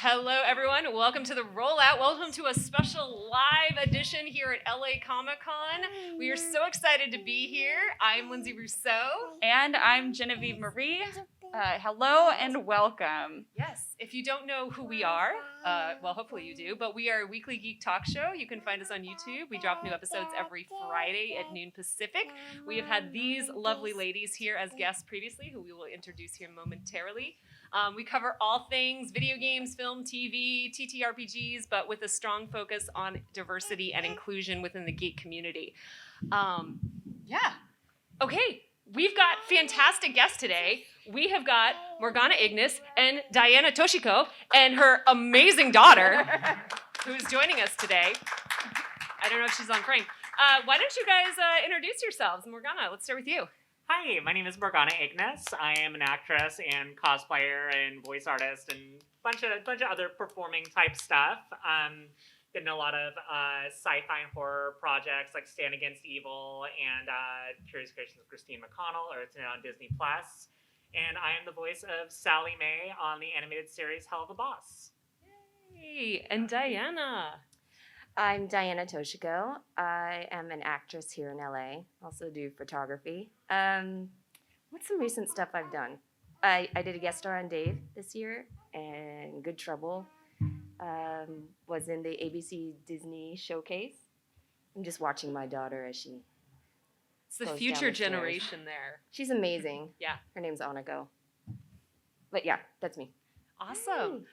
Hello, everyone. Welcome to the Rollout. Welcome to a special live edition here at LA Comic-Con. We are so excited to be here. I'm Lindsay Rousseau. And I'm Genevieve Marie. Hello and welcome. Yes, if you don't know who we are, well, hopefully you do, but we are a weekly geek talk show. You can find us on YouTube. We drop new episodes every Friday at noon Pacific. We have had these lovely ladies here as guests previously, who we will introduce here momentarily. We cover all things video games, film, TV, TTRPGs, but with a strong focus on diversity and inclusion within the geek community. Okay, we've got fantastic guests today. We have got Morgana Ignis and Diana Toshiko and her amazing daughter, who is joining us today. I don't know if she's on frame. Why don't you guys introduce yourselves? Morgana, let's start with you. Hi, my name is Morgana Ignis. I am an actress and cosplayer and voice artist and bunch of other performing type stuff. Been in a lot of sci-fi and horror projects like Stand Against Evil and Curious Creations of Christine McConnell, or it's now on Disney Plus. And I am the voice of Sally Mae on the animated series Helluva Boss. Yay! And Diana. I'm Diana Toshiko. I am an actress here in LA. Also do photography. What's some recent stuff I've done? I did a guest star on Dave this year, and Good Trouble. Was in the ABC Disney showcase. I'm just watching my daughter as she. It's the future generation there. She's amazing. Yeah. Her name's Anako. But yeah, that's me. Awesome.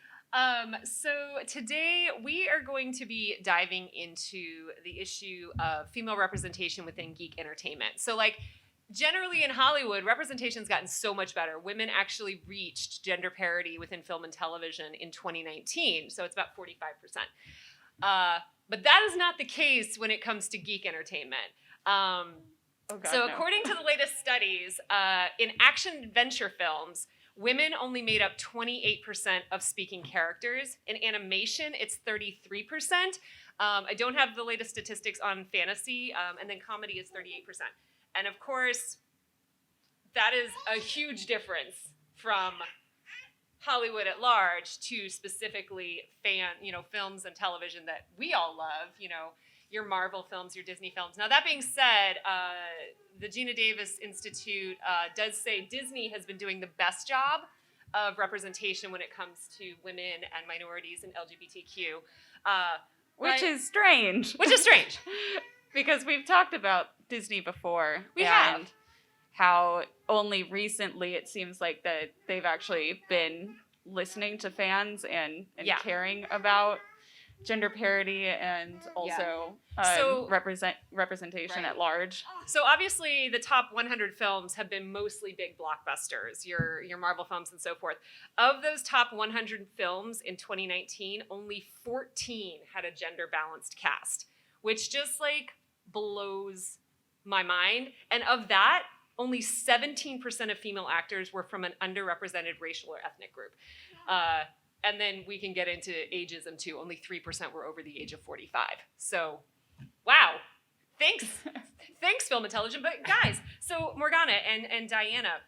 So today we are going to be diving into the issue of female representation within geek entertainment. So generally in Hollywood, representation's gotten so much better. Women actually reached gender parity within film and television in 2019. So it's about 45%. But that is not the case when it comes to geek entertainment. According to the latest studies, in action-adventure films, women only made up 28% of speaking characters. In animation, it's 33%. I don't have the latest statistics on fantasy, and then comedy is 38%. And of course, that is a huge difference from Hollywood at large to specifically films and television that we all love, your Marvel films, your Disney films. Now, that being said, the Gina Davis Institute does say Disney has been doing the best job of representation when it comes to women and minorities and LGBTQ. Which is strange. Because we've talked about Disney before. We have. How only recently it seems like that they've actually been listening to fans and caring about gender parity and also representation at large. So obviously the top 100 films have been mostly big blockbusters, your Marvel films and so forth. Of those top 100 films in 2019, only 14 had a gender balanced cast, which just blows my mind. And of that, only 17% of female actors were from an underrepresented racial or ethnic group. And then we can get into ageism too. Only 3% were over the age of 45. So, wow. Thanks. Thanks, film and television. But guys, so Morgana and Diana,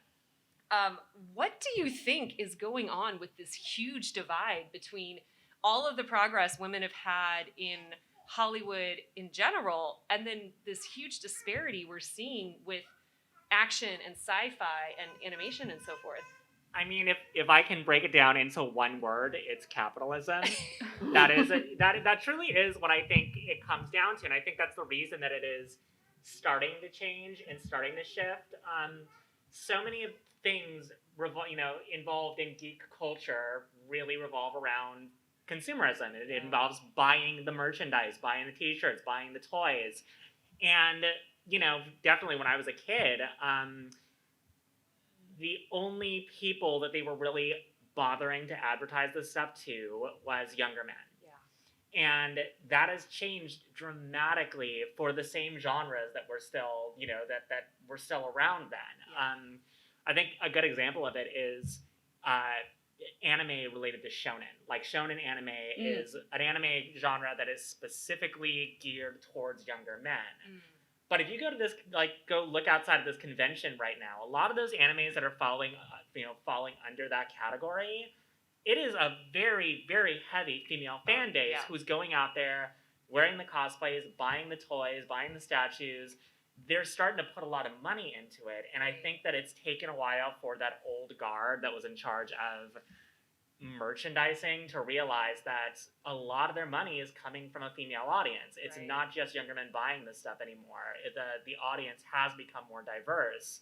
what do you think is going on with this huge divide between all of the progress women have had in Hollywood in general, and then this huge disparity we're seeing with action and sci-fi and animation and so forth? I mean, if I can break it down into one word, it's capitalism. That truly is what I think it comes down to, and I think that's the reason that it is starting to change and starting to shift. So many of things involved in geek culture really revolve around consumerism. It involves buying the merchandise, buying the t-shirts, buying the toys, and definitely when I was a kid. The only people that they were really bothering to advertise this stuff to was younger men. Yeah. And that has changed dramatically for the same genres that were still, that were still around then. Yeah. I think a good example of it is anime related to shonen. Shonen anime is an anime genre that is specifically geared towards younger men. But if you go to this, go look outside of this convention right now, a lot of those animes that are falling under that category it is a very, very heavy female fan base who's going out there, wearing the cosplays, buying the toys, buying the statues. They're starting to put a lot of money into it. And I think that it's taken a while for that old guard that was in charge of merchandising to realize that a lot of their money is coming from a female audience. It's not just younger men buying this stuff anymore. The audience has become more diverse.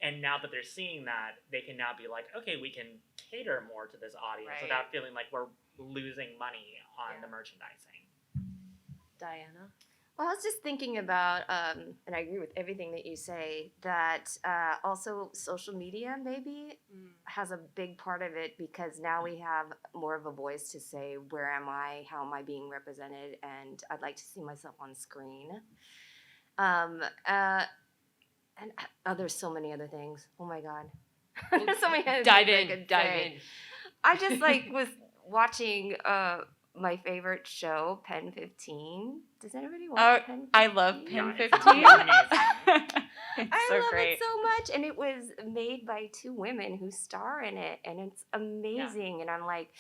And now that they're seeing that, they can now be like, okay, we can cater more to this audience without feeling like we're losing money on the merchandising. Diana? Well, I was just thinking about, and I agree with everything that you say, that also social media maybe has a big part of it, because now we have more of a voice to say, where am I, how am I being represented, and I'd like to see myself on screen. And there's so many other things. Oh my God. There's so many other Dive things I in. could Dive say. in. I just was watching my favorite show, Pen 15. Does anybody watch Pen 15? I love Pen 15. I so love great. it so much. And it was made by two women who star in it. And it's amazing. Yeah. And I'm like,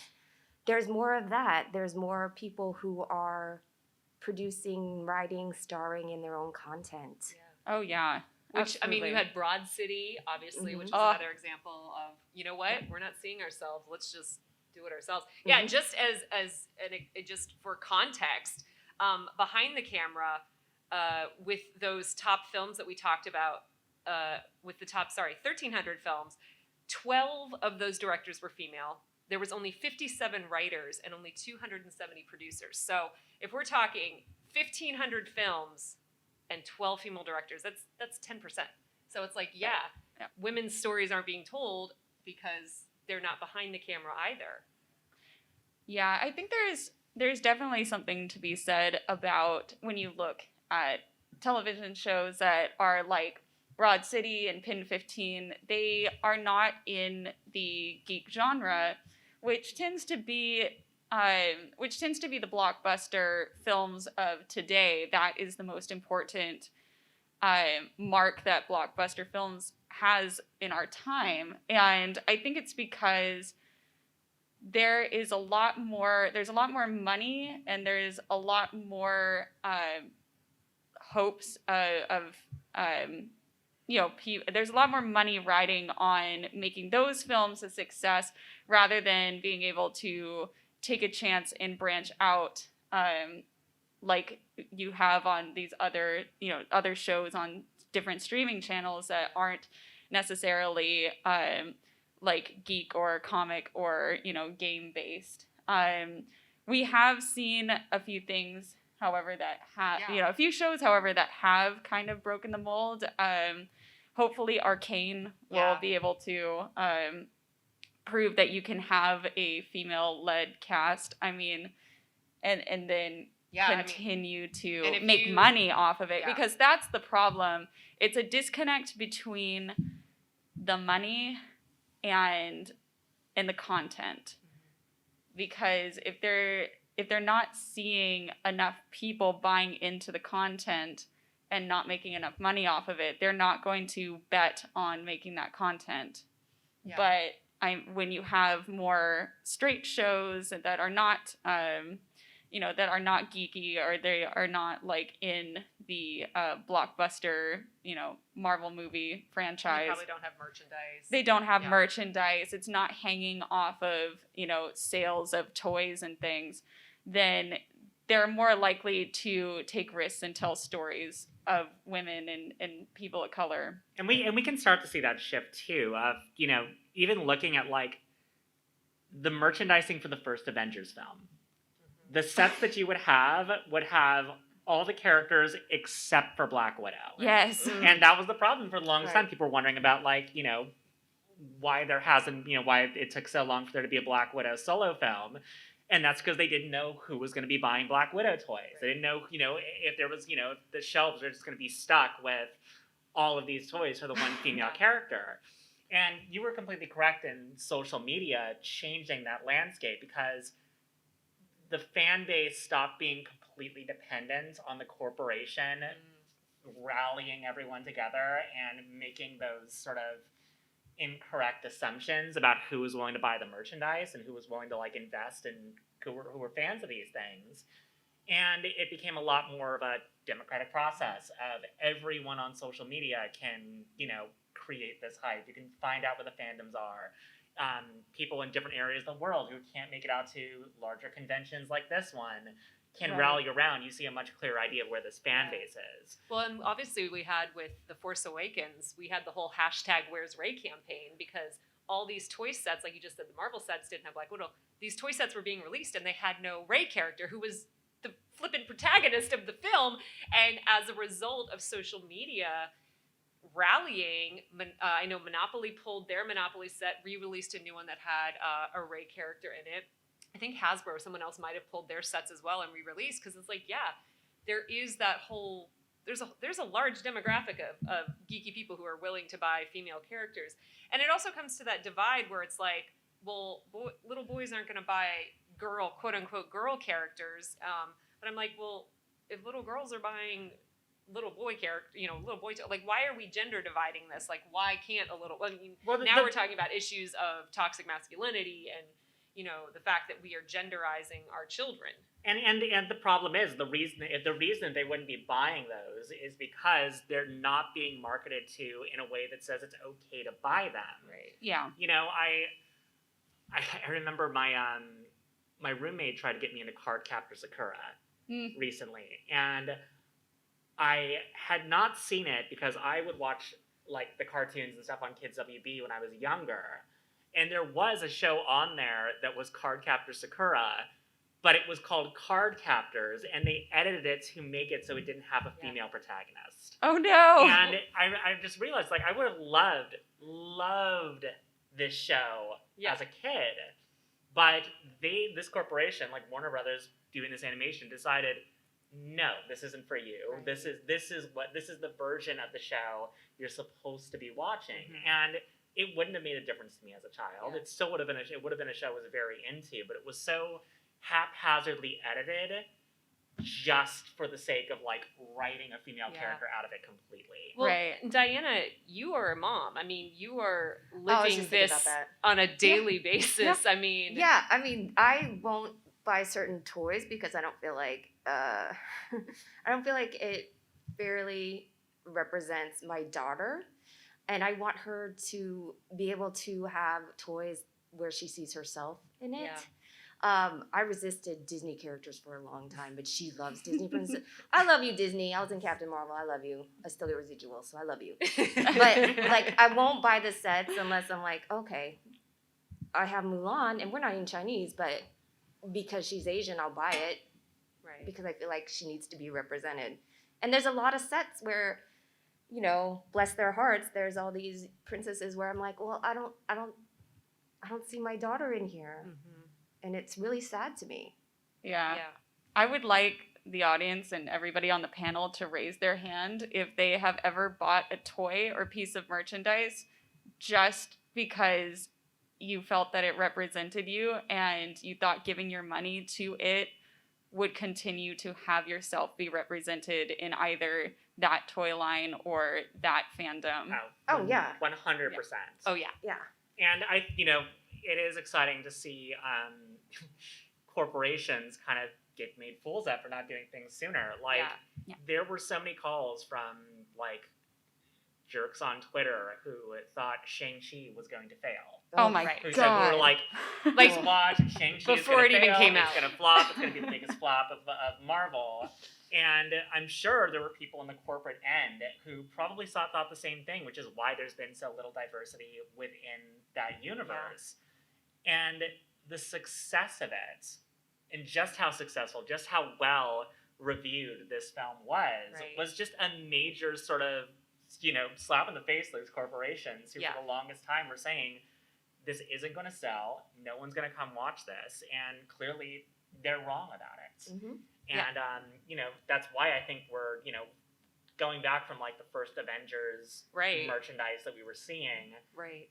there's more of that. There's more people who are producing, writing, starring in their own content. Yeah. Oh, yeah. Which, Absolutely. I mean, you had Broad City, obviously, which is another example of, you know what, we're not seeing ourselves, let's just do it ourselves. Yeah, just just for context, behind the camera, with those top films that we talked about, with the top, 1,300 films, 12 of those directors were female. There was only 57 writers and only 270 producers. So if we're talking 1,500 films and 12 female directors, that's 10%. So it's like, women's stories aren't being told because they're not behind the camera either. Yeah, I think there's definitely something to be said about when you look at television shows that are like Broad City and Pin 15, they are not in the geek genre, which tends to be the blockbuster films of today. That is the most important mark that blockbuster films has in our time. And I think it's because there's a lot more money, and there's a lot more hopes there's a lot more money riding on making those films a success rather than being able to take a chance and branch out like you have on these other shows on different streaming channels that aren't necessarily like geek or comic or game based. We have seen a few things, however, that have a few shows, however, that have kind of broken the mold. Hopefully Arcane will be able to prove that you can have a female-led cast. I mean, and then continue to make money off of it, because that's the problem. It's a disconnect between the money and the content. Because if they're not seeing enough people buying into the content and not making enough money off of it, they're not going to bet on making that content. Yeah. But when you have more straight shows that are not, that are not geeky, or they are not like in the blockbuster, Marvel movie franchise. They probably don't have merchandise. They don't have merchandise. It's not hanging off of, sales of toys and things. Then they're more likely to take risks and tell stories of women and people of color. And we can start to see that shift too of, even looking at like the merchandising for the first Avengers film. Mm-hmm. The sets that you would have all the characters except for Black Widow. Yes. And that was the problem for the longest time. People were wondering about why there hasn't, why it took so long for there to be a Black Widow solo film. And that's because they didn't know who was going to be buying Black Widow toys. They didn't know, if there was, the shelves are just going to be stuck with all of these toys for the one female character. And you were completely correct in social media changing that landscape, because the fan base stopped being completely dependent on the corporation rallying everyone together and making those sort of incorrect assumptions about who was willing to buy the merchandise and who was willing to like invest and who were fans of these things. And it became a lot more of a democratic process of everyone on social media can, you know, create this hype. You can find out where the fandoms are. People in different areas of the world who can't make it out to larger conventions like this one can rally around. You see a much clearer idea of where this fan base is. Well, and obviously we had with The Force Awakens, we had the whole hashtag Where's Rey campaign, because all these toy sets, like you just said, the Marvel sets didn't have Black Widow. These toy sets were being released and they had no Rey character, who was the flippin' protagonist of the film. And as a result of social media rallying, I know Monopoly pulled their Monopoly set, re-released a new one that had a Rey character in it. I think Hasbro or someone else might have pulled their sets as well and re-released, because it's like, yeah, there is that whole, there's a large demographic of geeky people who are willing to buy female characters. And it also comes to that divide where it's like, well, little boys aren't going to buy quote unquote girl characters. But I'm like, well, if little girls are buying little boy character, you know, like, why are we gender dividing this? Like, why can't a little, I mean, now we're talking about issues of toxic masculinity and, you know, the fact that we are genderizing our children. And the problem is the reason they wouldn't be buying those is because they're not being marketed to in a way that says it's okay to buy them. Right. Yeah. You know, I remember my roommate tried to get me into Cardcaptor Sakura recently, and I had not seen it because I would watch like the cartoons and stuff on Kids WB when I was younger, and there was a show on there that was Cardcaptor Sakura, but it was called Card Captors, and they edited it to make it so it didn't have a female protagonist. Oh no! And I just realized, like, I would have loved this show as a kid, but this corporation, like Warner Brothers, doing this animation, decided, no, this isn't for you. Right. This is the version of the show you're supposed to be watching, and it wouldn't have made a difference to me as a child. It still would have been a show I was very into, but it was so haphazardly edited just for the sake of like writing a female character out of it completely. Well, Diana, you are a mom. I mean, you are living this on a daily basis. I mean, I won't buy certain toys because I don't feel like it fairly represents my daughter, and I want her to be able to have toys where she sees herself in it. I resisted Disney characters for a long time, but she loves Disney princess. I love you, Disney. I was in Captain Marvel. I love you. I still get residual, so I love you. But like, I won't buy the sets unless I'm like, okay, I have Mulan, and we're not even Chinese, but because she's Asian, I'll buy it. Right. Because I feel like she needs to be represented. And there's a lot of sets where, you know, bless their hearts, there's all these princesses where I'm like, well, I don't see my daughter in here. And it's really sad to me. Yeah. I would like the audience and everybody on the panel to raise their hand if they have ever bought a toy or piece of merchandise just because you felt that it represented you and you thought giving your money to it would continue to have yourself be represented in either that toy line or that fandom. Oh yeah. 100%. Oh yeah. Yeah. And it is exciting to see corporations kind of get made fools of for not doing things sooner. Like, there were so many calls from, like, jerks on Twitter who thought Shang-Chi was going to fail. Oh my God. Who were like, watch, Shang-Chi before it even came out. It's going to flop. It's going to be the biggest flop of Marvel. And I'm sure there were people in the corporate end who probably thought the same thing, which is why there's been so little diversity within that universe. And the success of it, and just how successful, just how well reviewed this film was just a major sort of, slap in the face to those corporations who for the longest time were saying, this isn't going to sell, no one's going to come watch this, and clearly they're wrong about it. And, that's why I think we're, going back from like the first Avengers merchandise that we were seeing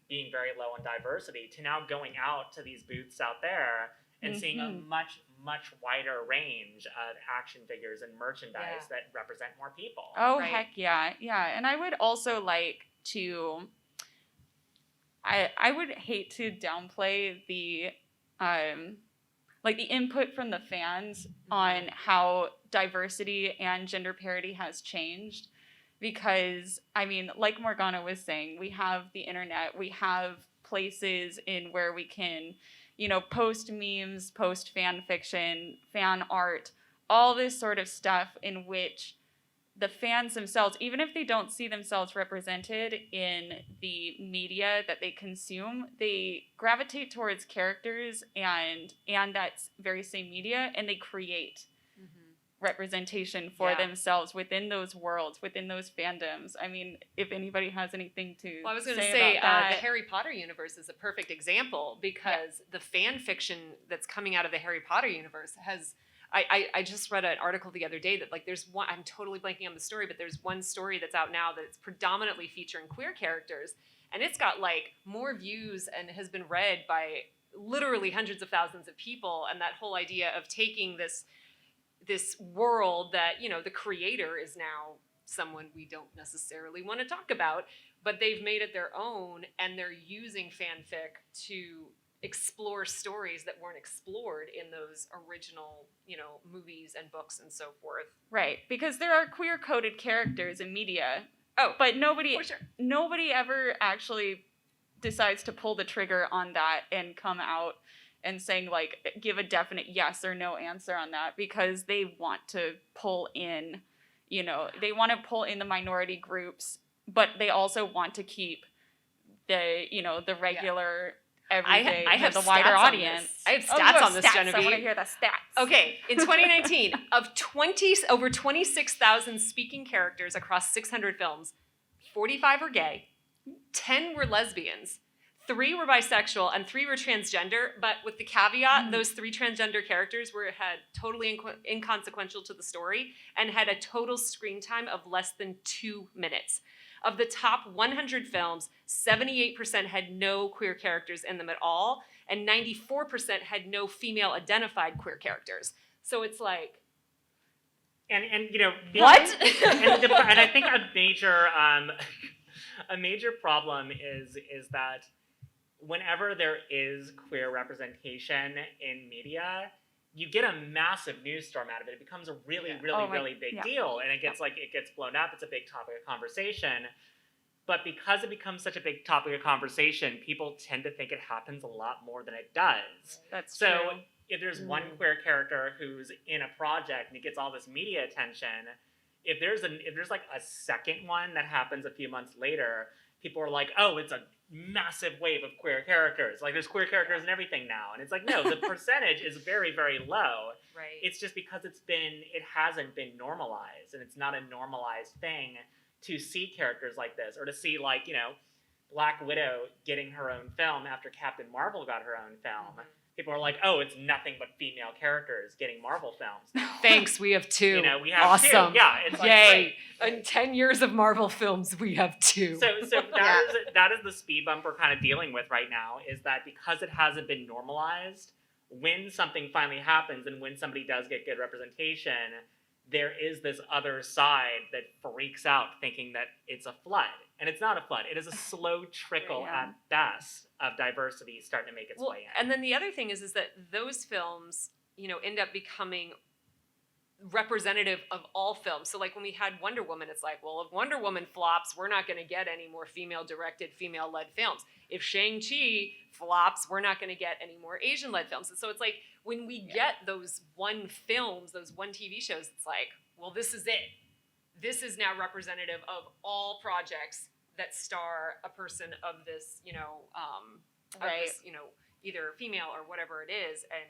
being very low in diversity to now going out to these booths out there and seeing a much, much wider range of action figures and merchandise that represent more people. Oh, heck yeah. Yeah. And I would also like to I would hate to downplay the like the input from the fans on how diversity and gender parity has changed. Because, I mean, like Morgana was saying, we have the internet, we have places in where we can, post memes, post fan fiction, fan art, all this sort of stuff in which the fans themselves, even if they don't see themselves represented in the media that they consume, they gravitate towards characters and that very same media, and they create representation for themselves within those worlds, within those fandoms. I mean, if anybody has anything to I was going to say say about the that. Harry Potter universe is a perfect example because the fan fiction that's coming out of the Harry Potter universe has. I just read an article the other day that, like, there's one, I'm totally blanking on the story, but there's one story that's out now that's predominantly featuring queer characters, and it's got, like, more views and has been read by literally hundreds of thousands of people, and that whole idea of taking this world that, the creator is now someone we don't necessarily want to talk about, but they've made it their own, and they're using fanfic to explore stories that weren't explored in those original, movies and books and so forth. Right, because there are queer-coded characters in media. Oh, but nobody for sure. Nobody ever actually decides to pull the trigger on that and come out and saying, like, give a definite yes or no answer on that, because they want to pull in, they want to pull in the minority groups, but they also want to keep the, the regular everyday, I have the wider stats audience. I have stats on this, stats. Genevieve. I want to hear the stats. Okay, in 2019, of over 26,000 speaking characters across 600 films, 45 were gay, 10 were lesbians, 3 were bisexual, and 3 were transgender, but with the caveat, those 3 transgender characters had totally inconsequential to the story and had a total screen time of less than 2 minutes. Of the top 100 films, 78% had no queer characters in them at all, and 94% had no female-identified queer characters. So it's like... And What? and I think a major problem is that whenever there is queer representation in media, you get a massive news storm out of it. It becomes a really big deal, and it gets blown up. It's a big topic of conversation. But because it becomes such a big topic of conversation, people tend to think it happens a lot more than it does. That's so true. If there's one queer character who's in a project and he gets all this media attention, if there's like a second one that happens a few months later, people are like, oh, it's a massive wave of queer characters. Like, there's queer characters in everything now. And it's like, no, the percentage is very, very low. Right. It's just because it hasn't been normalized, and it's not a normalized thing to see characters like this, or to see, like, Black Widow getting her own film after Captain Marvel got her own film. Mm-hmm. People are like, oh, it's nothing but female characters getting Marvel films now. Thanks, we have 2. We have 2. Yeah, it's like, yay! Great. In 10 years of Marvel films, we have 2. So that is the speed bump we're kind of dealing with right now, is that because it hasn't been normalized, when something finally happens and when somebody does get good representation, there is this other side that freaks out thinking that it's a flood. And it's not a flood. It is a slow trickle at best of diversity starting to make its way in. And then the other thing is that those films, end up becoming representative of all films. So, like, when we had Wonder Woman, it's like, well, if Wonder Woman flops, we're not going to get any more female-directed, female-led films. If Shang-Chi flops, we're not going to get any more Asian-led films. And so it's like, when we get those one films, those one TV shows, it's like, well, this is it. This is now representative of all projects that star a person of this, either female or whatever it is. And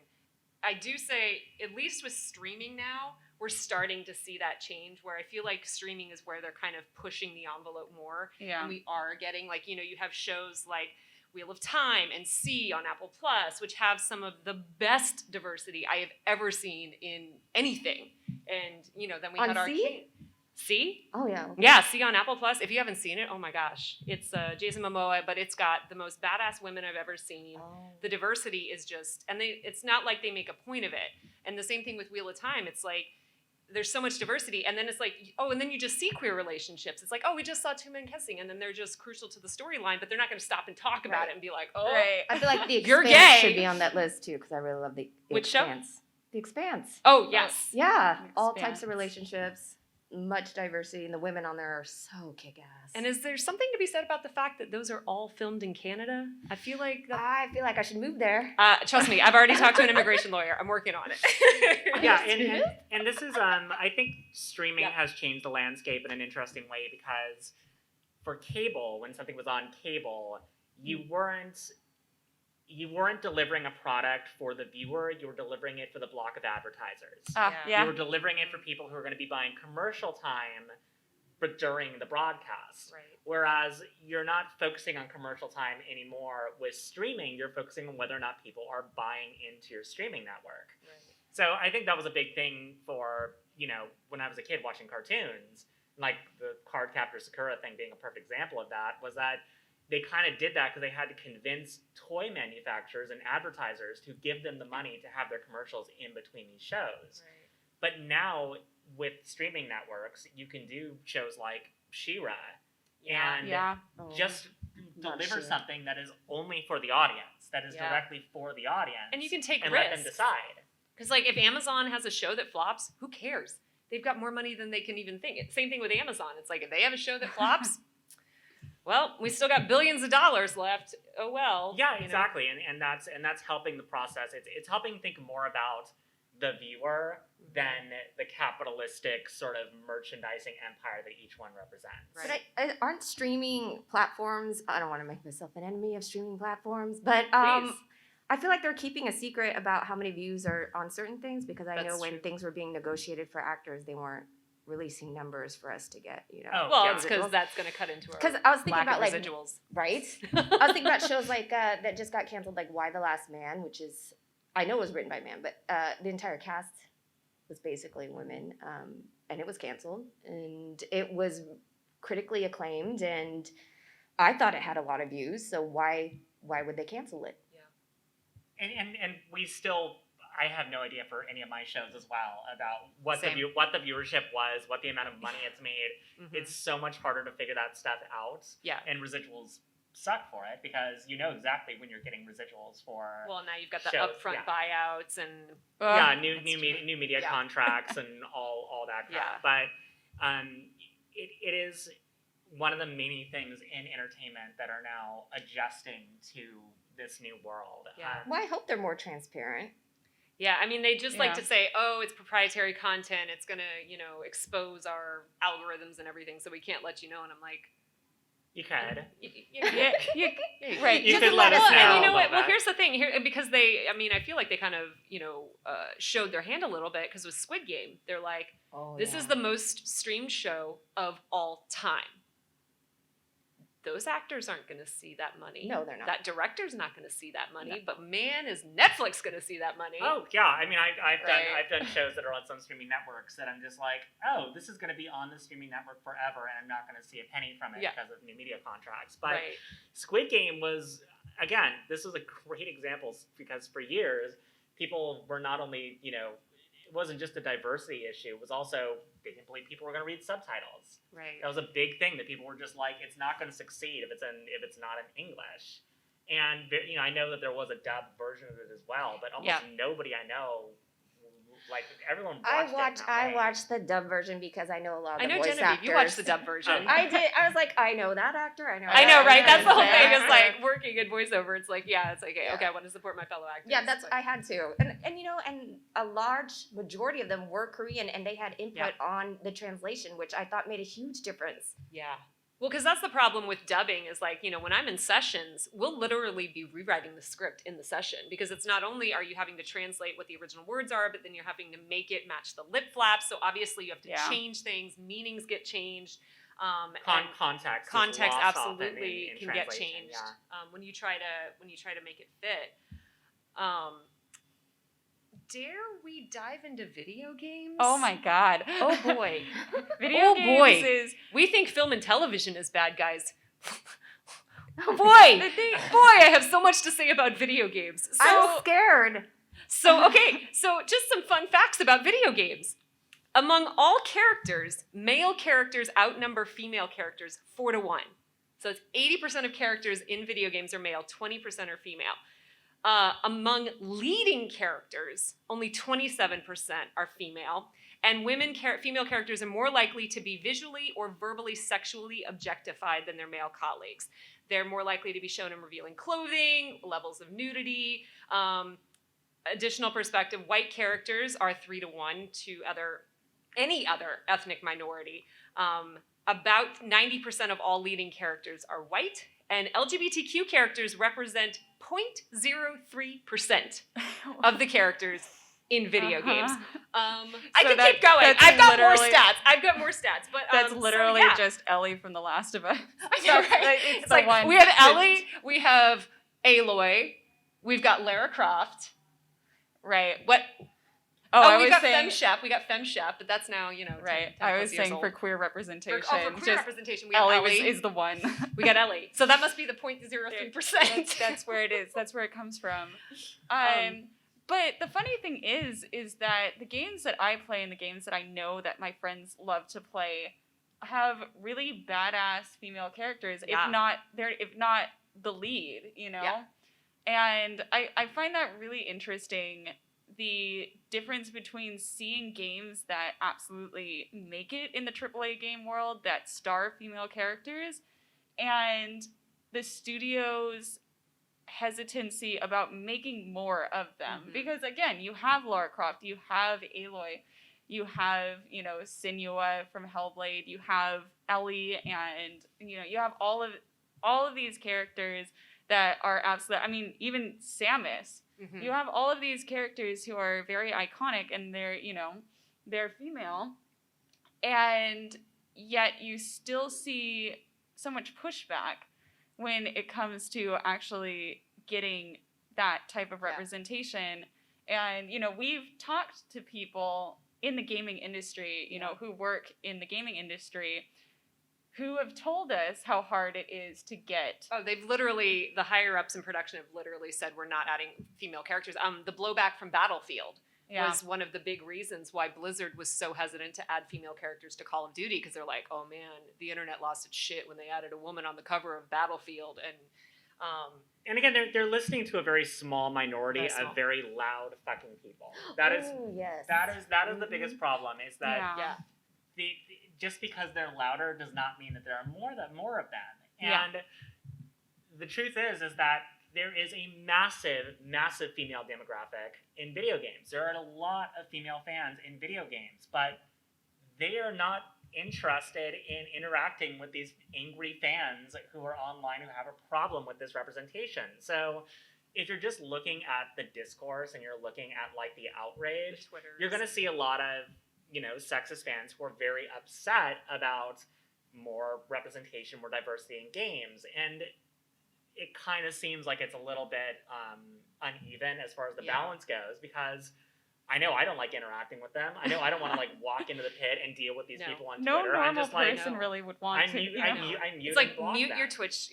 I do say, at least with streaming now, we're starting to see that change, where I feel like streaming is where they're kind of pushing the envelope more. Yeah. And we are getting, like, you have shows like Wheel of Time and See on Apple Plus, which have some of the best diversity I have ever seen in anything. And, then we on had our... See? See? Oh, yeah. Okay. Yeah, See on Apple Plus. If you haven't seen it, oh my gosh. It's Jason Momoa, but it's got the most badass women I've ever seen. Oh. The diversity is just, and it's not like they make a point of it. And the same thing with Wheel of Time. It's like, there's so much diversity, and then it's like, oh, and then you just see queer relationships. It's like, oh, we just saw two men kissing, and then they're just crucial to the storyline, but they're not going to stop and talk about it and be like, oh, I feel like The You're Expanse gay. should be on that list too, because I really love the Which show? Expanse. The Expanse. oh yes, Yeah, all types Expanse. of relationships, much diversity, and the women on there are so kick-ass. And is there something to be said about the fact that those are all filmed in Canada? I feel like that. I feel like I should move there. Trust me, I've already talked to an immigration lawyer. I'm working on it. Yeah, and this is I think streaming Yeah. has changed the landscape in an interesting way, because for cable, when something was on cable, you weren't delivering a product for the viewer, you were delivering it for the block of advertisers. Yeah. You were delivering it for people who are going to be buying commercial time but during the broadcast. Right. Whereas you're not focusing on commercial time anymore with streaming, you're focusing on whether or not people are buying into your streaming network. Right. So I think that was a big thing for, when I was a kid watching cartoons, like the Cardcaptor Sakura thing being a perfect example of that, was that they kind of did that because they had to convince toy manufacturers and advertisers to give them the money to have their commercials in between these shows. Right. But now with streaming networks, you can do shows like She-Ra and just Not deliver She-Ra. something that is only for the audience, that is Yeah. directly for the audience. And you can take and risks. let them decide. Because, like, if Amazon has a show that flops, who cares? They've got more money than they can even think. Same thing with Amazon. It's like, if they have a show that flops, well, we still got billions of dollars left. Oh, well. Yeah, you know. exactly. And that's helping the process. It's helping think more about the viewer than the capitalistic sort of merchandising empire that each one represents. Right. But aren't streaming platforms, I don't want to make myself an enemy of streaming platforms, but Please. I feel like they're keeping a secret about how many views are on certain things, because I know That's when true. things were being negotiated for actors, they weren't releasing numbers for us to get, Oh, Well, yeah. it's because that's going to cut into our Because I was thinking lack about of like, residuals. right? I was thinking about shows like that just got canceled, like Why the Last Man, which is, I know it was written by a man, but the entire cast was basically women, and it was canceled, and it was critically acclaimed, and I thought it had a lot of views, so why would they cancel it? And we still, I have no idea for any of my shows as well about what Same. what the viewership was, what the amount of money it's made. Mhm. It's so much harder to figure that stuff out. Yeah. And residuals suck for it, because you know exactly when you're getting residuals for Well, now you've got the shows, upfront yeah. buyouts and new that's media Yeah. contracts and all that crap. But it is one of the many things in entertainment that are now adjusting to this new world. Yeah. Well, I hope they're more transparent. yeah, I mean, they just like Yeah. to say, oh, it's proprietary content. It's going to, expose our algorithms and everything, so we can't let you know. And I'm like, You could. Right. You Just could let let us well, know and you a know what? little Well, bit. here's the thing. Because I feel like they kind of, showed their hand a little bit, because with Squid Game, they're like, this is the most streamed show of all time. Those actors aren't going to see that money. No, they're not. That director's not going to see that money. No. But man, is Netflix going to see that money? Oh yeah, I mean I've Right. done shows that are on some streaming networks that I'm just like, oh, this is going to be on the streaming network forever, and I'm not going to see a penny from it Yeah. because of new media contracts. But right. Squid Game was, again, this was a great example, because for years people were not only, it wasn't just a diversity issue, it was also they didn't believe people were going to read subtitles. Right. That was a big thing, that people were just like, it's not going to succeed if it's not in English. And I know that there was a dubbed version of it as well, but almost nobody I know, like everyone watched it. I watched the dub version because I know a lot of I the know, voice Genevieve, actors. you watched the dub version. I did. I was like, I know that actor. I know. I know, that right? actor, That's the whole I know thing. that Is like actor. working in voiceover. It's like, it's like, Yeah. okay, I want to support my fellow actors. Yeah, that's Like, I had to, and and a large majority of them were Korean, and they had input on the translation, which I thought made a huge difference. yeah. Well, because that's the problem with dubbing is like, when I'm in sessions, we'll literally be rewriting the script in the session, because it's not only are you having to translate what the original words are, but then you're having to make it match the lip flaps. So obviously you have to change things. Meanings get changed. And Context is context lost often absolutely in can get translation, changed yeah. when you try to make it fit. Dare we dive into video games? Oh my God. Oh boy. Video Oh, games boy. is We think film and television is bad, guys. Oh Boy, I have so much to say about video games. I'm scared. So just some fun facts about video games. Among all characters, male characters outnumber female characters 4-1. So it's 80% of characters in video games are male, 20% are female. Among leading characters, only 27% are female. And female characters are more likely to be visually or verbally sexually objectified than their male colleagues. They're more likely to be shown in revealing clothing, levels of nudity. Additional perspective, white characters are 3-1 to any other ethnic minority. About 90% of all leading characters are white, and LGBTQ characters represent 0.03% of the characters in video games. I can keep going. I've got more stats. But that's literally just Ellie from The Last of Us. I know, right? It's like we have Ellie, we have Aloy, we've got Lara Croft. Right. What? We got FemChef. We got FemChef, but that's now, right. 10 I was saying old. For queer representation. For queer representation, we have Ellie is the one. We got Ellie. So that must be the 0.03%. That's where it is. That's where it comes from. But the funny thing is that the games that I play and the games that I know that my friends love to play have really badass female characters, if not the lead, Yeah. And I find that really interesting, the difference between seeing games that absolutely make it in the AAA game world, that star female characters, and the studio's hesitancy about making more of them. Mm-hmm. Because again, you have Lara Croft, you have Aloy, you have, Senua from Hellblade, you have Ellie, and you have all of these characters that are absolute. Even Samus. Mm-hmm. You have all of these characters who are very iconic, and they're female, and yet you still see so much pushback when it comes to actually getting that type of representation. And we've talked to people in the gaming industry, who work in the gaming industry, who have told us how hard it is to get. Oh, the higher-ups in production have literally said we're not adding female characters. The blowback from Battlefield was one of the big reasons why Blizzard was so hesitant to add female characters to Call of Duty, because they're like, oh man, the internet lost its shit when they added a woman on the cover of Battlefield. And again, they're listening to a very small minority of very loud fucking people. That is the biggest problem, is that just because they're louder does not mean that there are more of them. And the truth is that there is a massive, massive female demographic in video games. There are a lot of female fans in video games, but they are not interested in interacting with these angry fans who are online who have a problem with this representation. So if you're just looking at the discourse and you're looking at the outrage, you're going to see a lot of sexist fans who are very upset about more representation, more diversity in games. And it kind of seems like it's a little bit uneven as far as the balance goes, because I know I don't like interacting with them. I know I don't want to walk into the pit and deal with these people on Twitter. No normal person really would want to. I mute it's like and mute them. your Twitch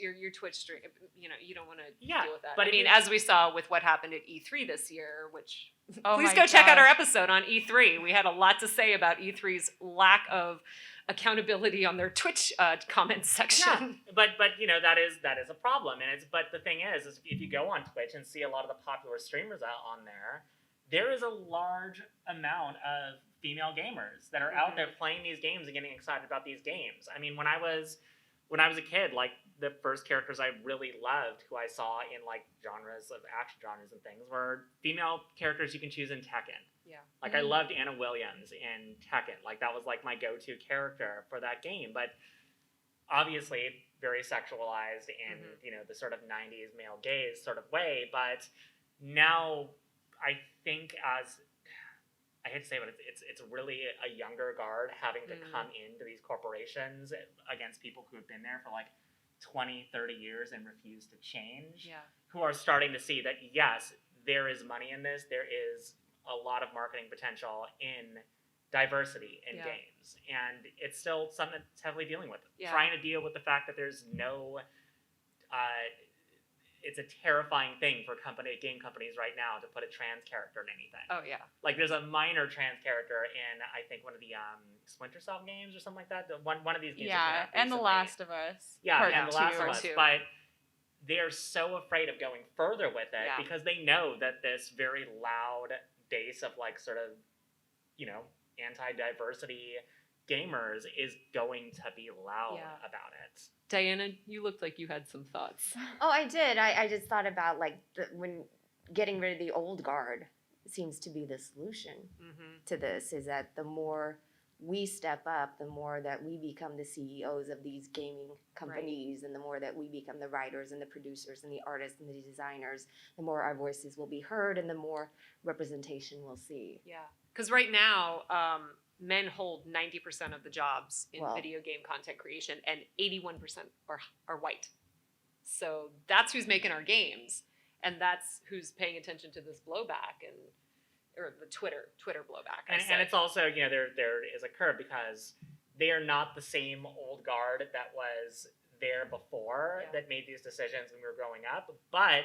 stream. You don't want to deal with that. But as we saw with what happened at E3 this year, which please go gosh. check out our episode on E3. We had a lot to say about E3's lack of accountability on their Twitch comments section. Yeah, but that is a problem, but the thing is if you go on Twitch and see a lot of the popular streamers out on there is a large amount of female gamers that are out there playing these games and getting excited about these games. When I was a kid, the first characters I really loved, who I saw in genres of action genres and things, were female characters you can choose in Tekken. Yeah. I loved Anna Williams in Tekken. That was my go-to character for that game. But obviously very sexualized in the sort of 90s male gaze sort of way. But now I think I hate to say it, but it's really a younger guard having to come into these corporations against people who have been there for 20, 30 years and refuse to change, who are starting to see that, yes, there is money in this. There is a lot of marketing potential in diversity in games. And it's still something that's heavily dealing with. Trying to deal with the fact that there's no it's a terrifying thing for game companies right now to put a trans character in anything. Oh yeah. Like there's a minor trans character in I think one of the Splinter Cell games or something like that. One of these games. Yeah, and The Last of Us. Yeah, Part and The Last of Part Us. two. But they're so afraid of going further with it because they know that this very loud base of like sort of, anti-diversity gamers is going to be loud about it. Diana, you looked like you had some thoughts. Oh, I did. I just thought about like when getting rid of the old guard seems to be the solution to this. Is that the more we step up, the more that we become the CEOs of these gaming companies, and the more that we become the writers and the producers and the artists and the designers, the more our voices will be heard and the more representation we'll see. Yeah, because right now, men hold 90% of the jobs in video game content creation, and 81% are white. So that's who's making our games, and that's who's paying attention to this blowback or the Twitter blowback. And it's also, there is a curve because they are not the same old guard that was there before that made these decisions when we were growing up, but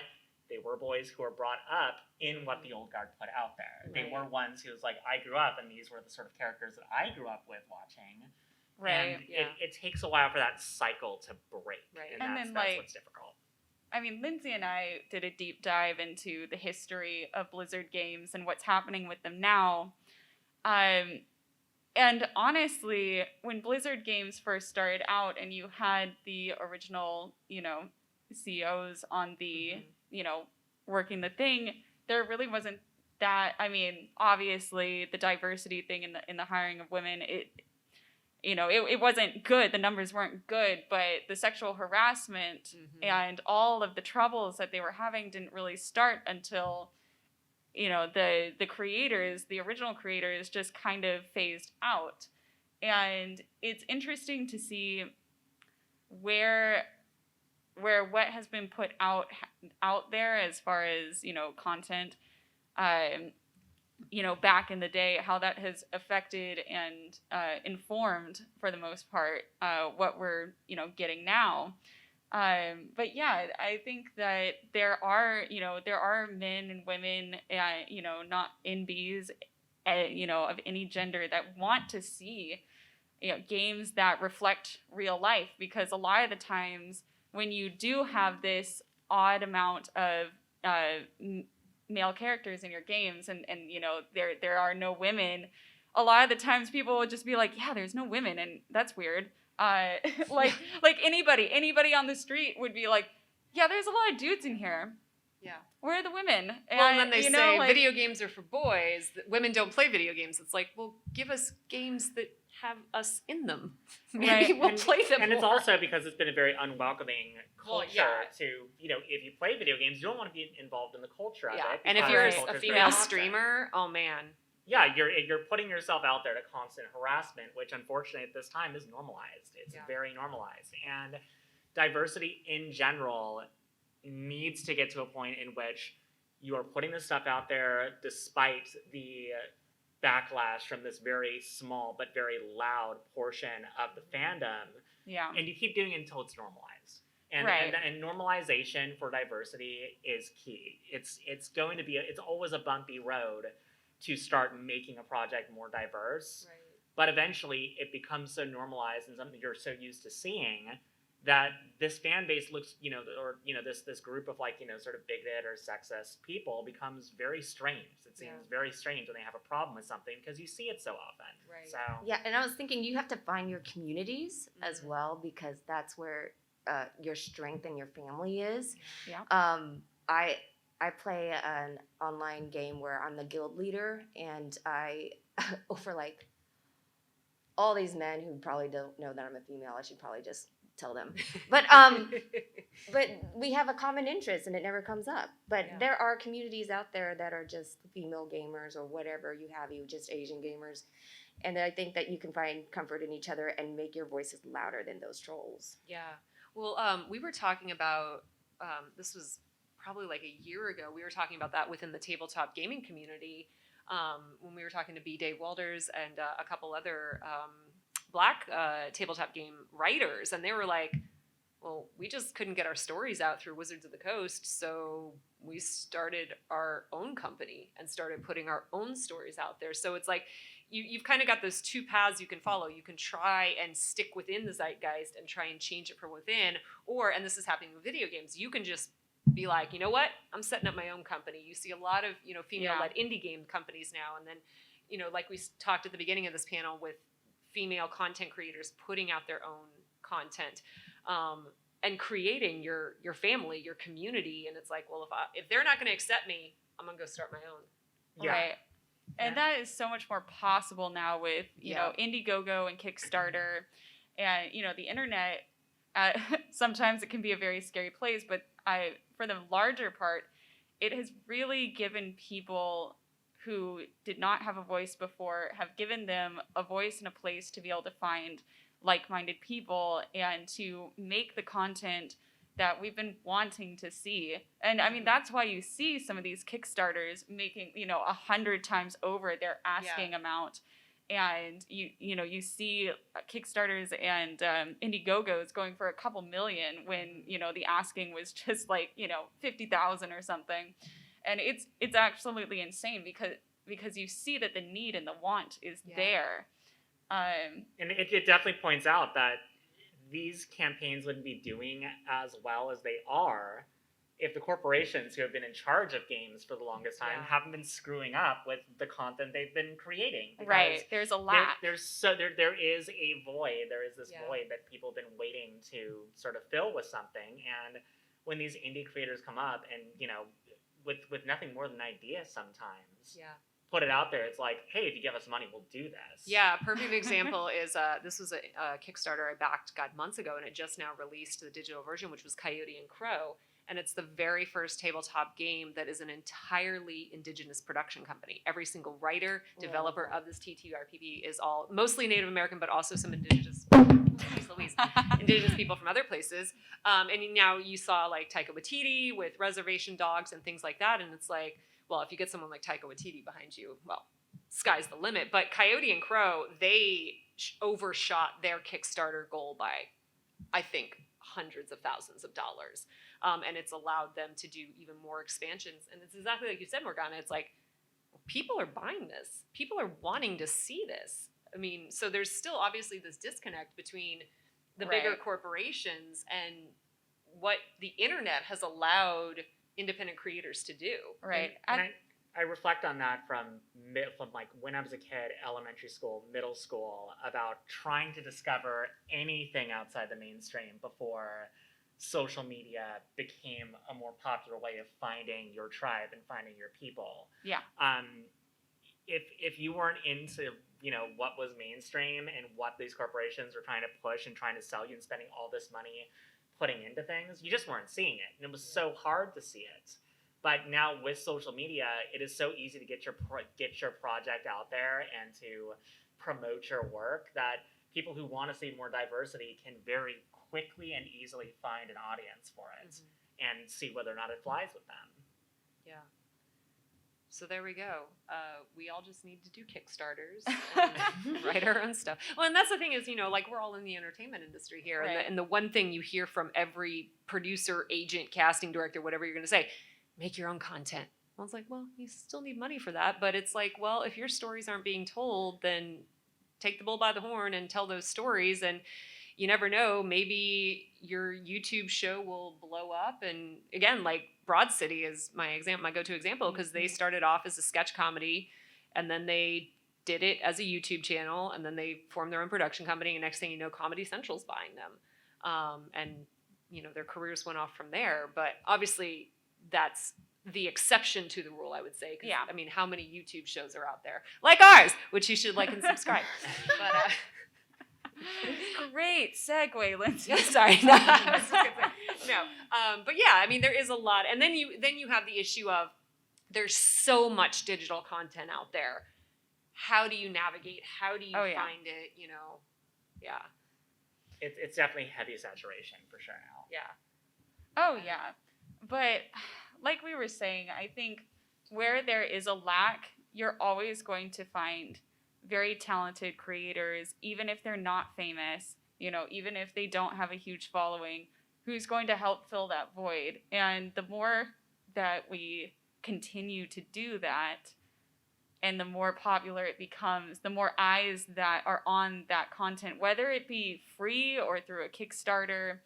they were boys who were brought up in what the old guard put out there. Right. They were ones who was like, I grew up, and these were the sort of characters that I grew up with watching. Right. And it takes a while for that cycle to break. Right. And that's what's difficult. I mean, Lindsay and I did a deep dive into the history of Blizzard games and what's happening with them now. And honestly, when Blizzard games first started out and you had the original, CEOs on the, working the thing, there really wasn't that. I mean, obviously the diversity thing in the hiring of women, it wasn't good. The numbers weren't good, but the sexual harassment and all of the troubles that they were having didn't really start until, the creators, the original creators, just kind of phased out. And it's interesting to see where what has been put out there as far as, content, back in the day, how that has affected and informed, for the most part, what we're, getting now. But yeah, I think that there are men and women, not NBs, of any gender that want to see, games that reflect real life, because a lot of the times when you do have this odd amount of male characters in your games and there are no women, a lot of the times people will just be like, yeah, there's no women, and that's weird. Like anybody on the street would be like, yeah, there's a lot of dudes in here. Yeah. Where are the women? And then they say video games are for boys, that women don't play video games. It's like, well, give us games that have us in them. Maybe we'll play them And more. It's also because it's been a very unwelcoming culture to, if you play video games, you don't want to be involved in the culture of it. And if you're a female streamer, oh man. Yeah, you're putting yourself out there to constant harassment, which unfortunately at this time is normalized. It's very normalized. And diversity in general needs to get to a point in which you are putting this stuff out there despite the backlash from this very small but very loud portion of the fandom. Yeah. And you keep doing it until it's normalized. And normalization for diversity is key. It's going to be it's always a bumpy road to start making a project more diverse. Right. But eventually it becomes so normalized and something you're so used to seeing that this fan base looks, this group of sort of bigoted or sexist people becomes very strange. It seems very strange when they have a problem with something because you see it so often. Right. So yeah, and I was thinking you have to find your communities as well, because that's where your strength and your family is. Yeah. I play an online game where I'm the guild leader, and I over all these men who probably don't know that I'm a female. I should probably just tell them. But we have a common interest and it never comes up. But there are communities out there that are just female gamers or whatever you just Asian gamers. And I think that you can find comfort in each other and make your voices louder than those trolls. Yeah. Well, we were talking about, this was probably a year ago, we were talking about that within the tabletop gaming community when we were talking to B. Dave Welders and a couple other Black tabletop game writers, and they were like, well, we just couldn't get our stories out through Wizards of the Coast, so we started our own company and started putting our own stories out there. So it's like you've kind of got those two paths you can follow. You can try and stick within the zeitgeist and try and change it from within, or, and this is happening with video games, you can just be like, you know what, I'm setting up my own company. You see a lot of, female-led indie game companies now, and then, like we talked at the beginning of this panel with female content creators putting out their own content. And creating your family, your community, and it's like, well, if they're not going to accept me, I'm going to go start my own. Yeah. Right. And that is so much more possible now with, you know, Indiegogo and Kickstarter and, the internet. Sometimes it can be a very scary place, but for the larger part, it has really given people who did not have a voice before, have given them a voice and a place to be able to find like-minded people and to make the content that we've been wanting to see. And I mean, that's why you see some of these Kickstarters making, 100 times over their asking amount. And you see Kickstarters and Indiegogos going for a couple million when, the asking was just like, 50,000 or something. And it's absolutely insane because you see that the need and the want is there. And it definitely points out that these campaigns wouldn't be doing as well as they are if the corporations who have been in charge of games for the longest time haven't been screwing up with the content they've been creating. Right. There's a lack. There is a void. There is this void that people have been waiting to sort of fill with something. And when these indie creators come up and, with nothing more than an idea sometimes. Yeah. Put it out there. It's like, hey, if you give us money, we'll do this. Yeah, a perfect example is this was a Kickstarter I backed, months ago, and it just now released the digital version, which was Coyote and Crow, and it's the very first tabletop game that is an entirely indigenous production company. Every single writer, developer of this TTRPG is all mostly Native American, but also some indigenous. Indigenous people from other places, and now you saw like Taika Waititi with Reservation Dogs and things like that, and it's like, well, if you get someone like Taika Waititi behind you, well, sky's the limit. But Coyote and Crow, they overshot their Kickstarter goal by, I think, hundreds of thousands of dollars. And it's allowed them to do even more expansions. And it's exactly like you said, Morgana. It's like, people are buying this. People are wanting to see this. I mean, so there's still obviously this disconnect between the bigger corporations and what the internet has allowed independent creators to do. Right. And I reflect on that from like when I was a kid, elementary school, middle school, about trying to discover anything outside the mainstream before social media became a more popular way of finding your tribe and finding your people. Yeah. If you weren't into, what was mainstream and what these corporations were trying to push and trying to sell you and spending all this money putting into things, you just weren't seeing it. And it was so hard to see it. But now with social media, it is so easy to get your project out there and to promote your work that people who want to see more diversity can very quickly and easily find an audience for it and see whether or not it flies with them. Yeah. So there we go. We all just need to do Kickstarters and write our own stuff. Well, and that's the thing is, like we're all in the entertainment industry here. Right. And the one thing you hear from every producer, agent, casting director, whatever you're going to say, make your own content. Well, it's like, well, you still need money for that. But it's like, well, if your stories aren't being told, then take the bull by the horn and tell those stories. And you never know, maybe your YouTube show will blow up. And again, like Broad City is my go-to example, because they started off as a sketch comedy, and then they did it as a YouTube channel, and then they formed their own production company, and next thing you know, Comedy Central's buying them. And, their careers went off from there. But obviously, that's the exception to the rule, I would say. Yeah. I mean, how many YouTube shows are out there? Like ours, which you should like and subscribe. But, great segue, Lindsay. Sorry. No. But yeah, I mean, there is a lot. And then you have the issue of there's so much digital content out there. How do you navigate? How do you find it? Yeah. It's definitely heavy saturation for sure now. Yeah. Oh, yeah. But like we were saying, I think where there is a lack, you're always going to find very talented creators, even if they're not famous, even if they don't have a huge following. who's going to help fill that void. And the more that we continue to do that, and the more popular it becomes, the more eyes that are on that content, whether it be free or through a Kickstarter,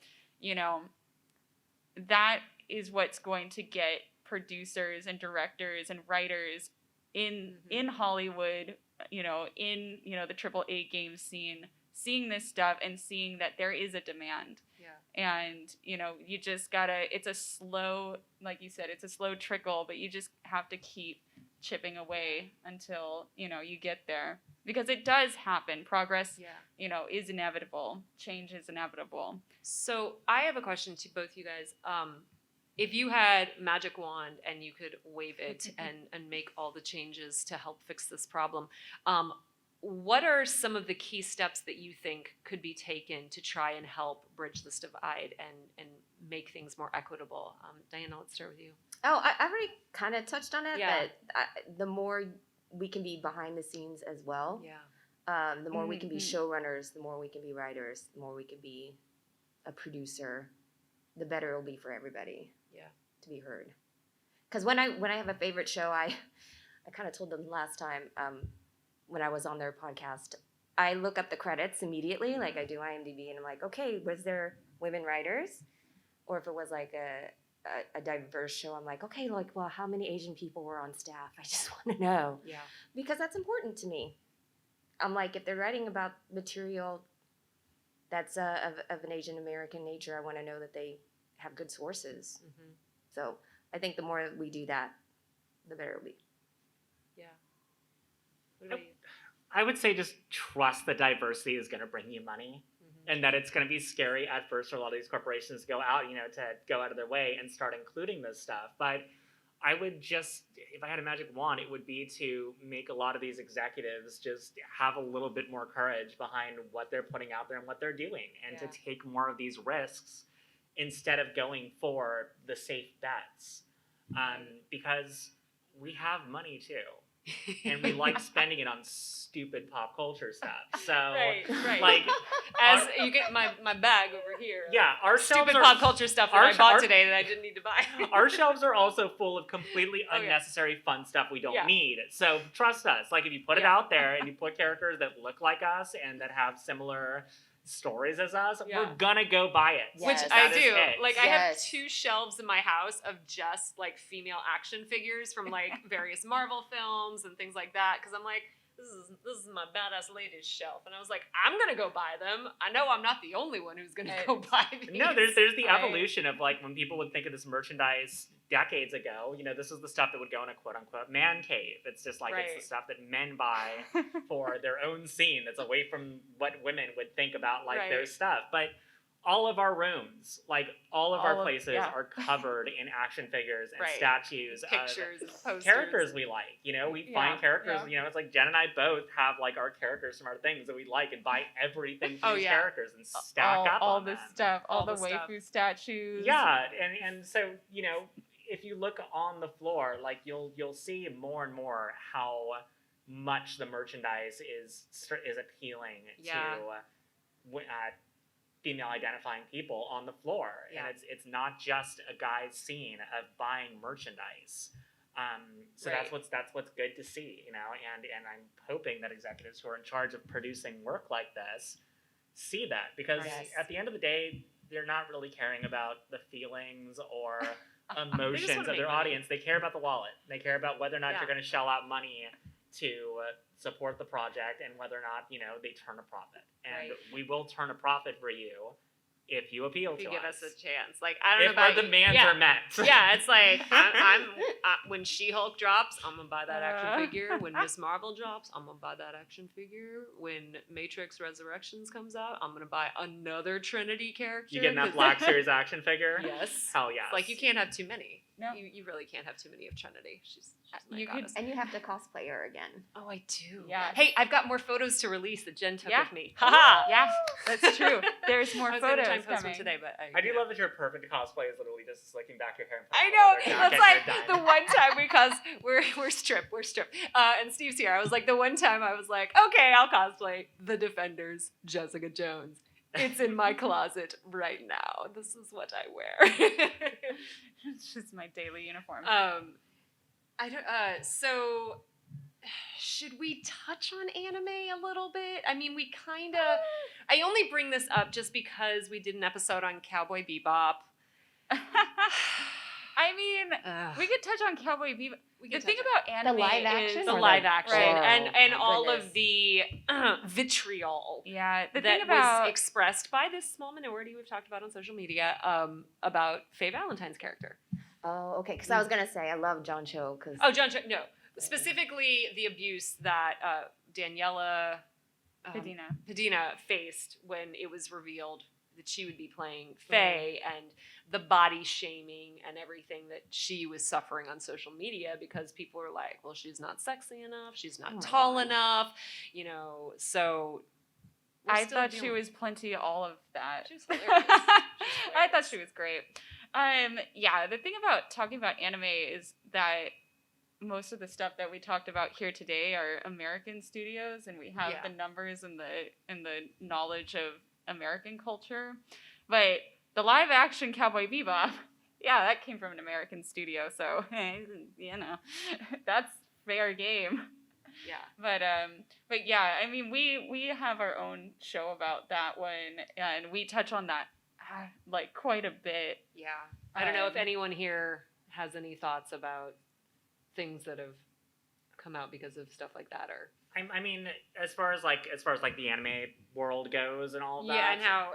that is what's going to get producers and directors and writers in Hollywood, in the AAA game scene, seeing this stuff and seeing that there is a demand. Yeah. And, you just gotta, it's a slow, like you said, it's a slow trickle, but you just have to keep chipping away until, you get there. Because it does happen. Progress, is inevitable. Change is inevitable. So I have a question to both you guys. If you had magic wand and you could wave it and make all the changes to help fix this problem, what are some of the key steps that you think could be taken to try and help bridge this divide and make things more equitable? Diana, let's start with you. Oh, I already kind of touched on it, Yeah. but the more we can be behind the scenes as well, the more we can be showrunners, the more we can be writers, the more we can be a producer, the better it'll be for everybody. To be heard. Because when I have a favorite show, I kind of told them last time when I was on their podcast, I look up the credits immediately, like I do IMDb, and I'm like, okay, was there women writers? Or if it was like a diverse show, I'm like, okay, well, how many Asian people were on staff? I just want to know. Yeah. Because that's important to me. I'm like, if they're writing about material that's of an Asian American nature, I want to know that they have good sources. Mm-hmm. So I think the more we do that, the better it'll be. Yeah. What about you? I would say just trust that diversity is going to bring you money, and that it's going to be scary at first for a lot of these corporations to go out, to go out of their way and start including this stuff. But I would just, if I had a magic wand, it would be to make a lot of these executives just have a little bit more courage behind what they're putting out there and what they're doing, and to take more of these risks instead of going for the safe bets, because we have money too, and we like spending it on stupid pop culture stuff. So, right. like, as you get my bag over here. Yeah, our stupid shelves pop culture stuff that I bought today that I didn't need to buy. Our shelves are also full of completely unnecessary fun stuff we don't need. So trust us. Like, if you put it out there and you put characters that look like us and that have similar stories as us, we're gonna go buy it. Yes. Which That I is do. it. Like, I have 2 shelves in my house of just like female action figures from like various Marvel films and things like that. Because I'm like, this is my badass ladies shelf, and I was like, I'm gonna go buy them. I know I'm not the only one who's gonna go buy these. No, there's the evolution of, like, when people would think of this merchandise decades ago, this is the stuff that would go in a quote-unquote man cave. It's just like, it's the stuff that men buy for their own scene that's away from what women would think about, like, their stuff. But all of our rooms, like, all of our places are covered in action figures and statues pictures, of posters. Characters we like. We find characters, it's like Jen and I both have, like, our characters from our things that we like and buy everything from these characters and stack up all on the them. stuff, all the waifu statues. Yeah, and so, if you look on the floor, like, you'll see more and more how much the merchandise is appealing to female identifying people on the floor. And it's not just a guy's scene of buying merchandise. So that's what's good to see, and I'm hoping that executives who are in charge of producing work like this see that, because at the end of the day, they're not really caring about the feelings or emotions of their audience. They care about the wallet. They care about whether or not you're going to shell out money to support the project, and whether or not, they turn a profit. And we will turn a profit for you if you appeal to us. If you give us a chance. Like, I don't know If about our demands are met. Yeah, it's like, when She-Hulk drops, I'm going to buy that action figure. When Miss Marvel drops, I'm going to buy that action figure. When Matrix Resurrections comes out, I'm going to buy another Trinity character. You getting that Black Series action figure? Yes. Hell yes. Like, you can't have too many. No. You really can't have too many of Trinity. She's my you goddess. And you have to cosplay her again. Oh, I do. Yeah. Hey, I've got more photos to release that Jen took with me. Haha. Yeah, that's true. There's more I was going to photos try and post coming. one today, but I do love that your perfect cosplay is literally just slicking back your hair. And I putting know. on a leather It's jacket like and the you're done. one time, because we're stripped, and Steve's here. I was like, the one time I was like, okay, I'll cosplay the Defenders, Jessica Jones. It's in my closet right now. This is what I wear. It's just my daily uniform. I don't. So, should we touch on anime a little bit? I mean, we kind of. I only bring this up just because we did an episode on Cowboy Bebop. I mean, we could touch on Cowboy Bebop. The thing about anime live is action the or live the- action Oh, and my all goodness. of the vitriol yeah. The that thing about was expressed by this small minority we've talked about on social media about Faye Valentine's character. Oh, okay. Because I was gonna say I love John Cho. Because Oh, John, no, specifically the abuse that Daniela Padina faced when it was revealed that she would be playing Faye, and the body shaming and everything that she was suffering on social media because people were like, well, she's not sexy enough, she's not Oh my tall God. enough, so we're I still thought she dealing- was plenty all of that. She was hilarious. I thought she was great. Yeah, the thing about talking about anime is that most of the stuff that we talked about here today are American studios, and we have Yeah. the numbers and the knowledge of American culture. But the live action Cowboy Bebop, yeah, that came from an American studio, so that's fair game. Yeah. But yeah, I mean, we have our own show about that one, and we touch on that like quite a bit. Yeah. I don't know if Um, anyone here has any thoughts about things that have come out because of stuff like that, or I mean, as far as the anime world goes and all of that. yeah,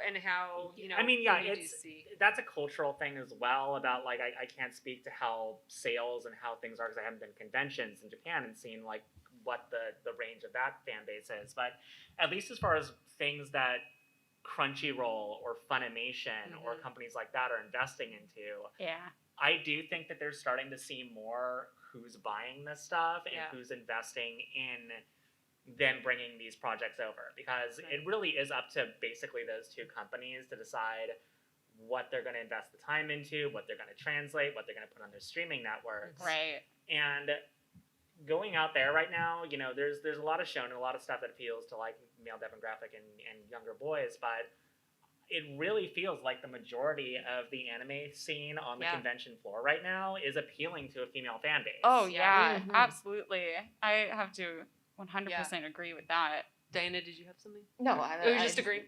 and how I mean, yeah, we do it's see. that's a cultural thing as well. About like I can't speak to how sales and how things are because I haven't been to conventions in Japan and seen like what the range of that fan base is. But at least as far as things that Crunchyroll or Funimation or companies like that are investing into, Yeah. I do think that they're starting to see more who's buying this stuff and Yeah. who's investing in them bringing these projects over, because it really is up to basically those two companies to decide what they're going to invest the time into, what they're going to translate, what they're going to put on their streaming networks. Right. And going out there right now, there's a lot of shown and a lot of stuff that appeals to like male demographic and younger boys, but it really feels like the majority of the anime scene on the Yeah. convention floor right now is appealing to a female fan base. Oh Yeah. yeah, Mhm. absolutely. I have to 100% agree with that. Diana, did you have something? no, Oh, you just agreed.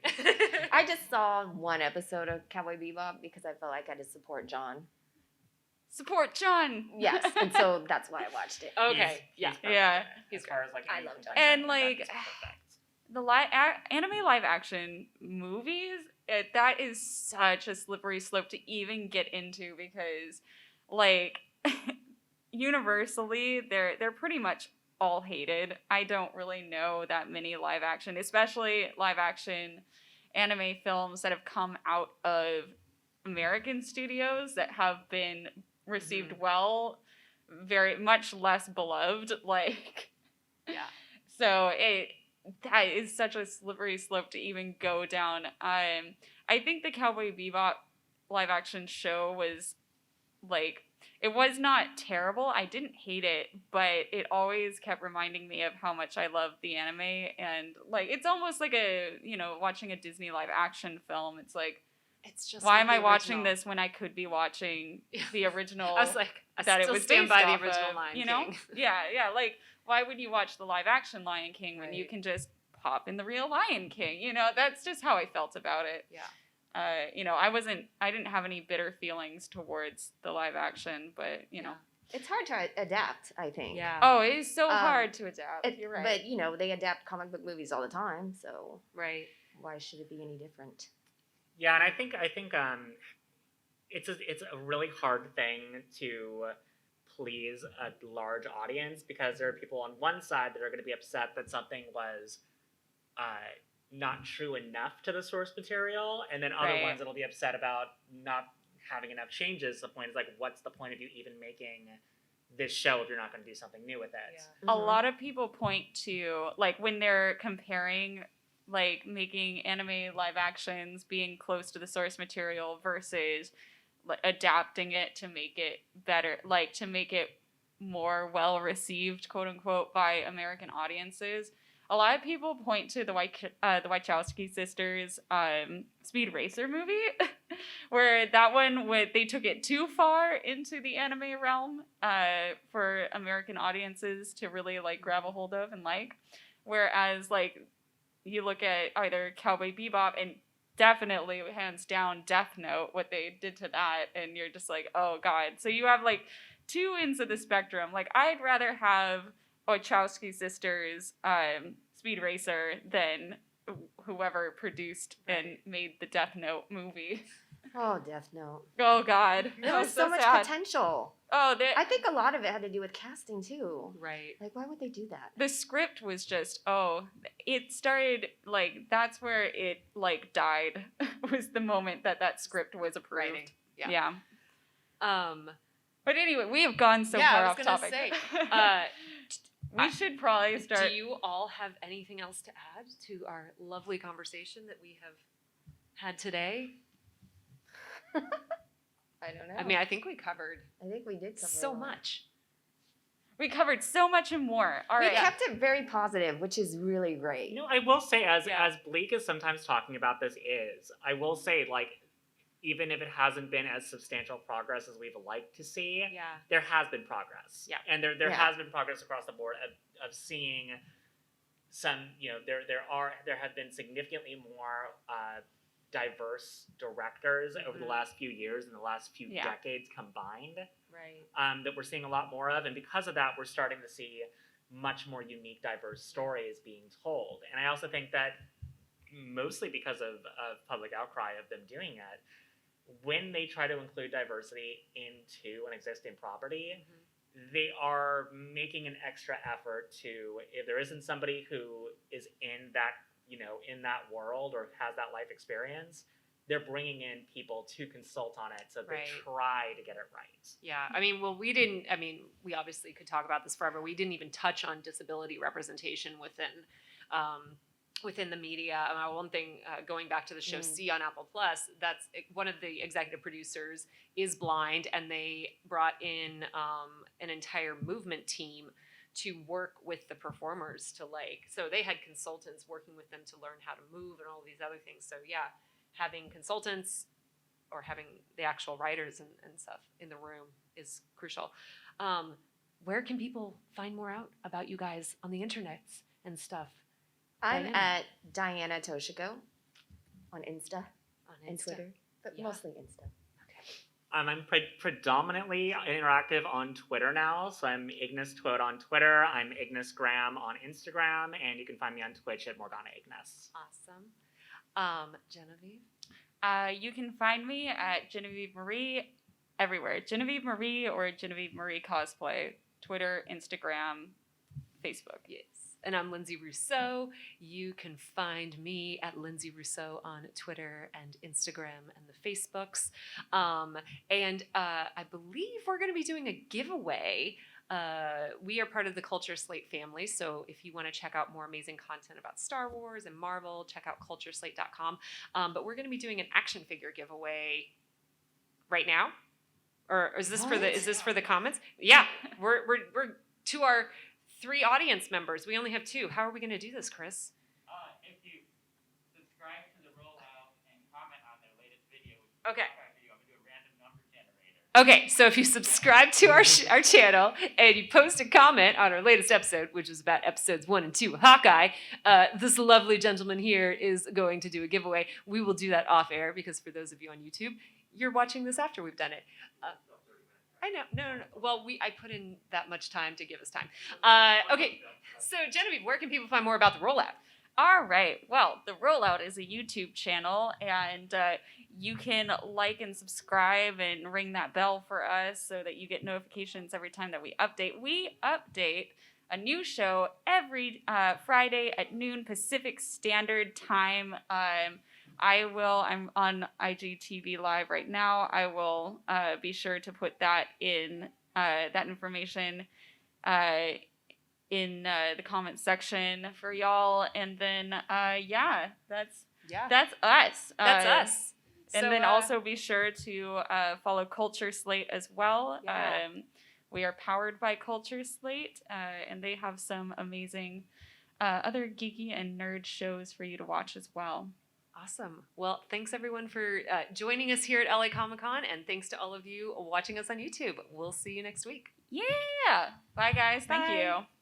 I just saw one episode of Cowboy Bebop because I felt like I had to support John. Support John. Yes, and so that's why I watched it. Okay. He's Yeah. perfect. Yeah. As far as like I any love John. convention, And, like, that's perfect. The anime live action movies, that is such a slippery slope to even get into because, like, universally, they're pretty much all hated. I don't really know that many live action, especially live action anime films that have come out of American studios that have been received well, very much less beloved. Like, Yeah. so that is such a slippery slope to even go down. I think the Cowboy Bebop live action show was like, it was not terrible. I didn't hate it, but it always kept reminding me of how much I love the anime. And like, it's almost like watching a Disney live action film. It's like, It's just why not am I the watching original. this when I could be watching the original? I was like, I that it still was stand based by the off original of, Lion you know? King. Yeah. Like, why would you watch the live action Lion King when you Right. can just pop in the real Lion King? That's just how I felt about it. Yeah. I didn't have any bitter feelings towards the live action, but Yeah. It's hard to adapt, I think. Yeah. Oh, it is so Um, hard to adapt. You're right. But they adapt comic book movies all the time, so Right. why should it be any different? Yeah, and I think it's a really hard thing to please a large audience, because there are people on one side that are going to be upset that something was not true enough to the source material, and then other Right. ones that'll be upset about not having enough changes. The point is like, what's the point of you even making this show if you're not going to do something new with it? A lot of people point to, like, when they're comparing, like, making anime live actions being close to the source material versus like adapting it to make it better, like to make it more well received, quote unquote, by American audiences. a lot of people point to the Wachowski sisters Speed Racer movie, where that one they took it too far into the anime realm for American audiences to really like grab a hold of and like. Whereas like you look at either Cowboy Bebop and definitely hands down Death Note, what they did to that, and you're just like, oh god. So you have like two ends of the spectrum. Like I'd rather have Wachowski sisters Speed Racer than whoever produced and made the Death Note movie. Oh, Death Note. Oh god. There was so much sad. potential. Oh, I think a lot of it had to do with casting too. Right. Like, why would they do that? The script was just it started like that's where it like died was the moment that script was approved. Writing. Yeah. But anyway, we have gone so far off topic. Say, we should probably start. Do you all have anything else to add to our lovely conversation that we have had today? I don't know. I mean, I think we covered I think we did cover so a lot. much. We covered so much and more. All We right. kept it very positive, which is really great. You know, I will say, as Yeah. bleak as sometimes talking about this is, I will say, like, even if it hasn't been as substantial progress as we'd like to see, Yeah. there has been progress. Yeah. And there Yeah. has been progress across the board of seeing some, you know, there have been significantly more diverse directors over the Mhm. last few years and the last few Yeah. decades combined, Right. that we're seeing a lot more of. And because of that, we're starting to see much more unique, diverse stories being told. And I also think that mostly because of public outcry of them doing it, when they try to include diversity into an existing property, they are making an extra effort to, if there isn't somebody who is in that, you know, in that world or has that life experience, they're bringing in people to consult on it so they Right. try to get it right. Yeah. I mean, well, we obviously could talk about this forever. We didn't even touch on disability representation within the media. One thing, going back to the show C on Apple Plus, that's one of the executive producers is blind, and they brought in an entire movement team to work with the performers so they had consultants working with them to learn how to move and all these other things. So yeah, having consultants or having the actual writers and stuff in the room is crucial. Where can people find more out about you guys on the internet and stuff? I'm Diana. at Diana Toshiko on Insta On and Insta? Twitter, but Yeah. mostly Insta. I'm predominantly interactive on Twitter now, so I'm Ignis Twode on Twitter. I'm Ignis Graham on Instagram, and you can find me on Twitch at Morgana Ignis. Awesome. Genevieve? You can find me at Genevieve Marie everywhere. Genevieve Marie or Genevieve Marie Cosplay. Twitter, Instagram, Facebook. Yes. And I'm Lindsay Rousseau. You can find me at Lindsay Rousseau on Twitter and Instagram and the Facebooks. And I believe we're going to be doing a giveaway. We are part of the Culture Slate family, so if you want to check out more amazing content about Star Wars and Marvel, check out cultureslate.com. But we're going to be doing an action figure giveaway right now. Or is this for the comments? Yeah, we're to our 3 audience members. We only have 2. How are we going to do this, Chris? If you subscribe to the rollout and comment on their latest video, Okay. I'm going to do a random number generator. Okay, so if you subscribe to our channel and you post a comment on our latest episode, which is about episodes 1 and 2 of Hawkeye, this lovely gentleman here is going to do a giveaway. We will do that off air because for those of you on YouTube, you're watching this after we've done it. I know. No. Well, I put in that much time to give us time. Okay, so Genevieve, where can people find more about the rollout? All right. Well, the Rollout is a YouTube channel, and you can like and subscribe and ring that bell for us so that you get notifications every time that we update. We update a new show every Friday at noon Pacific Standard Time. I'm on IGTV Live right now. I will be sure to put that in that information in the comment section for y'all. And then that's us. That's us. And So, then also be sure to follow Culture Slate as well. Yeah. We are powered by Culture Slate, and they have some amazing other geeky and nerd shows for you to watch as well. Awesome. Well, thanks everyone for joining us here at LA Comic Con, and thanks to all of you watching us on YouTube. We'll see you next week. Yeah. Bye, guys. Thank Bye. you.